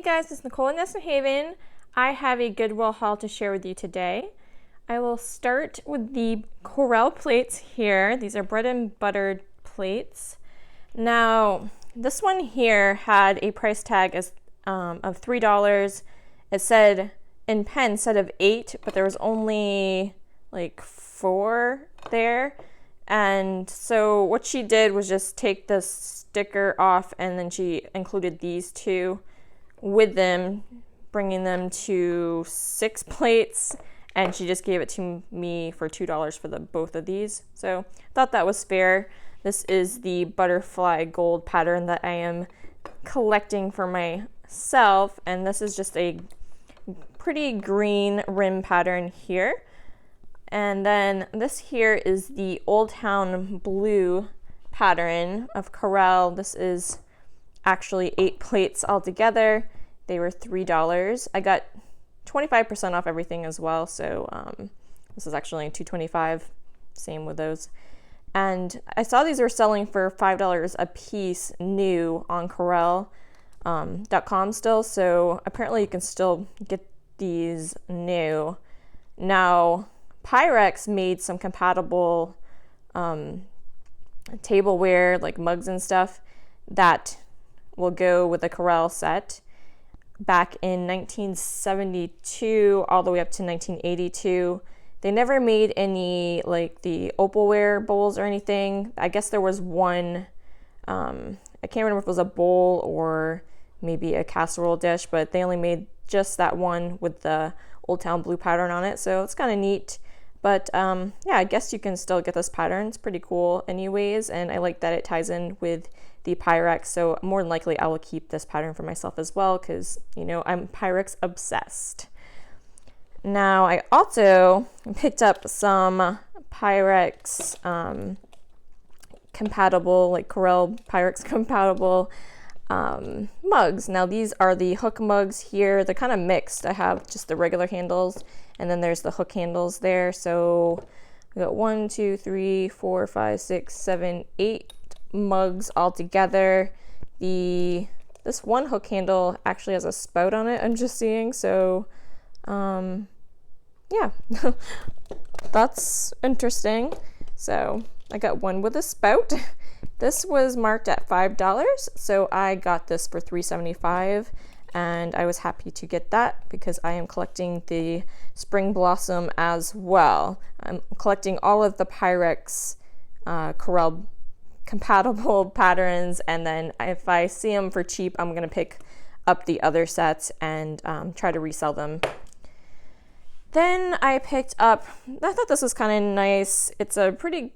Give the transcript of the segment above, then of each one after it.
Hey guys, it's Nicole in Nesson Haven. I have a Goodwill haul to share with you today. I will start with the Corelle plates here. These are bread and butter plates. Now, this one here had a price tag of $3. It said in pen instead of 8, but there was only like 4 there. And so what she did was just take the sticker off, and then she included these two with them, bringing them to 6 plates, and she just gave it to me for $2 for both of these. So I thought that was fair. This is the butterfly gold pattern that I am collecting for myself, and this is just a pretty green rim pattern here. And then this here is the Old Town Blue pattern of Corelle. This is actually 8 plates altogether. They were $3. I got 25% off everything as well, so this is actually $2.25. Same with those. And I saw these were selling for $5 a piece new on Corelle.com still, so apparently you can still get these new. Now, Pyrex made some compatible tableware, like mugs and stuff, that will go with the Corelle set back in 1972 all the way up to 1982. They never made any like the opalware bowls or anything. I guess there was one, I can't remember if it was a bowl or maybe a casserole dish, but they only made just that one with the Old Town Blue pattern on it, so it's kind of neat. But yeah, I guess you can still get this pattern. It's pretty cool anyways, and I like that it ties in with the Pyrex, so more than likely I will keep this pattern for myself as well, because, you know, I'm Pyrex obsessed. Now, I also picked up some Pyrex compatible, like Corelle Pyrex compatible mugs. Now, these are the hook mugs here. They're kind of mixed. I have just the regular handles, and then there's the hook handles there. So we got 1, 2, 3, 4, 5, 6, 7, 8 mugs all together. This one hook handle actually has a spout on it, I'm just seeing. So yeah, that's interesting. So I got one with a spout. This was marked at $5, so I got this for $3.75, and I was happy to get that because I am collecting the Spring Blossom as well. I'm collecting all of the Pyrex Corelle compatible patterns, and then if I see them for cheap, I'm going to pick up the other sets and try to resell them. Then I picked up, I thought this was kind of nice. It's a pretty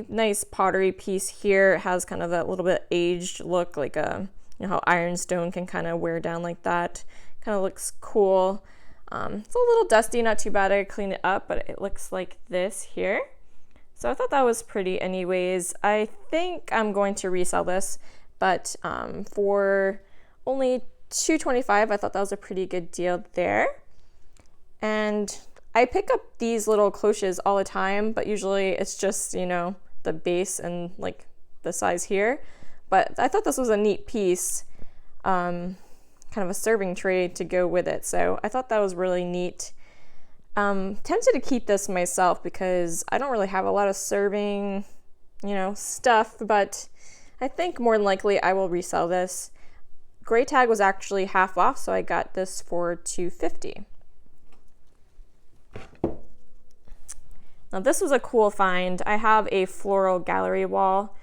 nice pottery piece here. It has kind of that little bit aged look, like you know how ironstone can kind of wear down like that. Kind of looks cool. It's a little dusty, not too bad. I cleaned it up, but it looks like this here. So I thought that was pretty anyways. I think I'm going to resell this, but for only $2.25, I thought that was a pretty good deal there. And I pick up these little cloches all the time, but usually it's just, you know, the base and like the size here. But I thought this was a neat piece, kind of a serving tray to go with it. So I thought that was really neat. Tempted to keep this myself because I don't really have a lot of serving, you know, stuff, but I think more than likely I will resell this. Gray tag was actually half off, so I got this for $2.50. Now this was a cool find. I have a floral gallery wall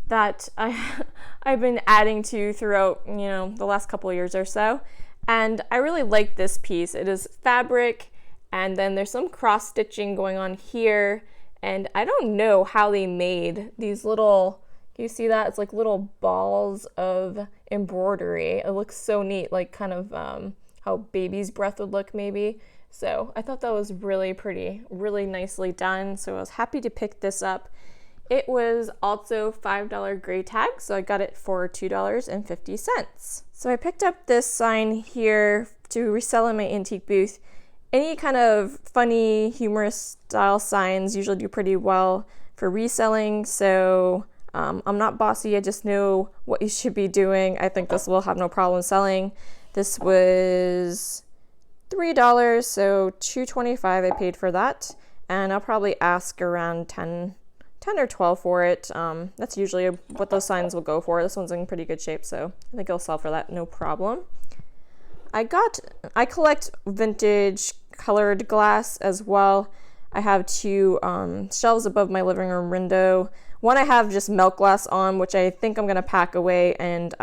that I've been adding to throughout, you know, the last couple of years or so, and I really like this piece. It is fabric, and then there's some cross stitching going on here, and I don't know how they made these little, can you see that? It's like little balls of embroidery. It looks so neat, like kind of how baby's breath would look maybe. So I thought that was really pretty, really nicely done. So I was happy to pick this up. It was also $5 gray tag, so I got it for $2.50. So I picked up this sign here to resell in my antique booth. Any kind of funny, humorous style signs usually do pretty well for reselling. So I'm not bossy, I just know what you should be doing. I think this will have no problem selling. This was $3, so $2.25 I paid for that, and I'll probably ask around 10 or 12 for it. That's usually what those signs will go for. This one's in pretty good shape, so I think it'll sell for that, no problem. I collect vintage colored glass as well. I have two shelves above my living room window. One I have just milk glass on, which I think I'm gonna pack away and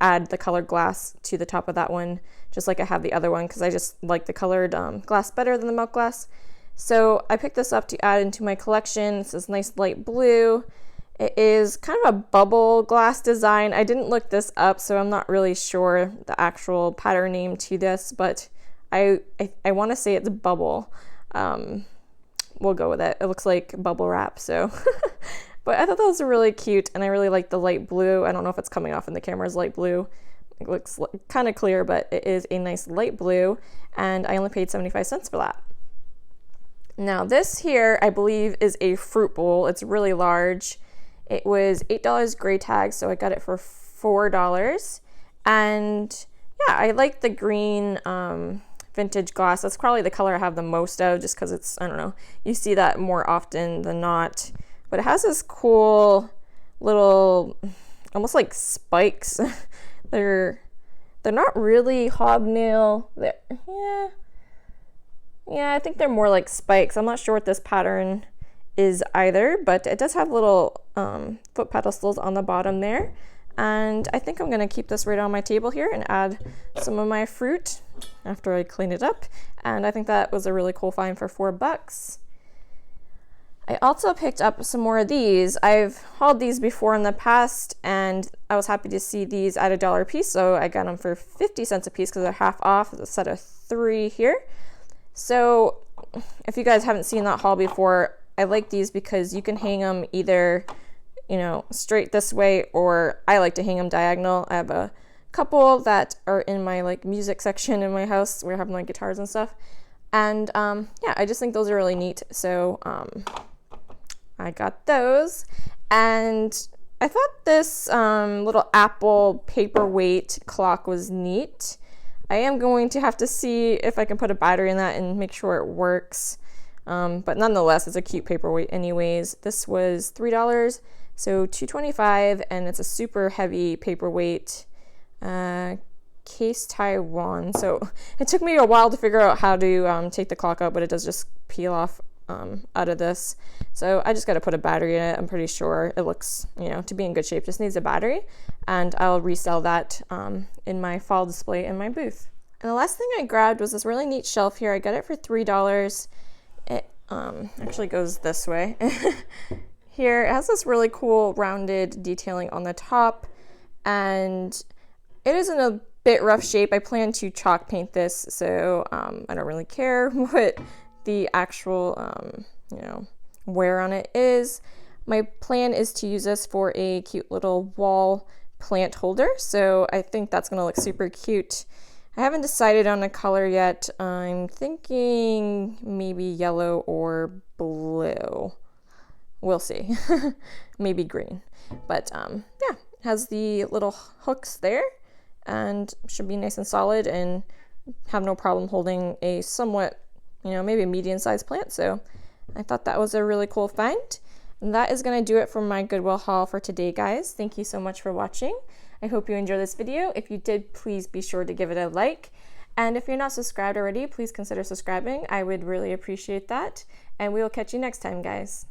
add the colored glass to the top of that one, just like I have the other one, because I just like the colored glass better than the milk glass. So I picked this up to add into my collection. It's this nice light blue. It is kind of a bubble glass design. I didn't look this up, so I'm not really sure the actual pattern name to this, but I want to say it's bubble. We'll go with it. It looks like bubble wrap, so. But I thought those were really cute, and I really like the light blue. I don't know if it's coming off in the camera as light blue. It looks kind of clear, but it is a nice light blue, and I only paid 75 cents for that. Now this here, I believe, is a fruit bowl. It's really large. It was $8 gray tag, so I got it for $4. And yeah, I like the green vintage glass. That's probably the color I have the most of, just because it's, I don't know, you see that more often than not. But it has this cool little, almost like spikes. They're not really hobnail. Yeah, I think they're more like spikes. I'm not sure what this pattern is either, but it does have little foot pedestals on the bottom there. And I think I'm gonna keep this right on my table here and add some of my fruit after I clean it up. And I think that was a really cool find for $4. I also picked up some more of these. I've hauled these before in the past, and I was happy to see these at $1 a piece, so I got them for 50 cents a piece because they're half off. It's a set of 3 here. So if you guys haven't seen that haul before, I like these because you can hang them either, you know, straight this way, or I like to hang them diagonal. I have a couple that are in my like music section in my house where I have my guitars and stuff. And yeah, I just think those are really neat. So I got those, and I thought this little Apple paperweight clock was neat. I am going to have to see if I can put a battery in that and make sure it works. But nonetheless, it's a cute paperweight anyways. This was $3, so $2.25, and it's a super heavy paperweight, case Taiwan. So it took me a while to figure out how to take the clock out, but it does just peel off out of this. So I just got to put a battery in it. I'm pretty sure it looks, you know, to be in good shape, just needs a battery, and I'll resell that in my fall display in my booth. And the last thing I grabbed was this really neat shelf here. I got it for $3. It actually goes this way. Here it has this really cool rounded detailing on the top, and it is in a bit rough shape. I plan to chalk paint this, so I don't really care what the actual you know, wear on it is. My plan is to use this for a cute little wall plant holder, so I think that's gonna look super cute. I haven't decided on a color yet. I'm thinking maybe yellow or blue. We'll see. Maybe green. But yeah, it has the little hooks there and should be nice and solid and have no problem holding a somewhat, you know, maybe a medium-sized plant. So I thought that was a really cool find. And that is going to do it for my Goodwill haul for today, guys. Thank you so much for watching. I hope you enjoyed this video. If you did, please be sure to give it a like. And if you're not subscribed already, please consider subscribing. I would really appreciate that. And we will catch you next time, guys.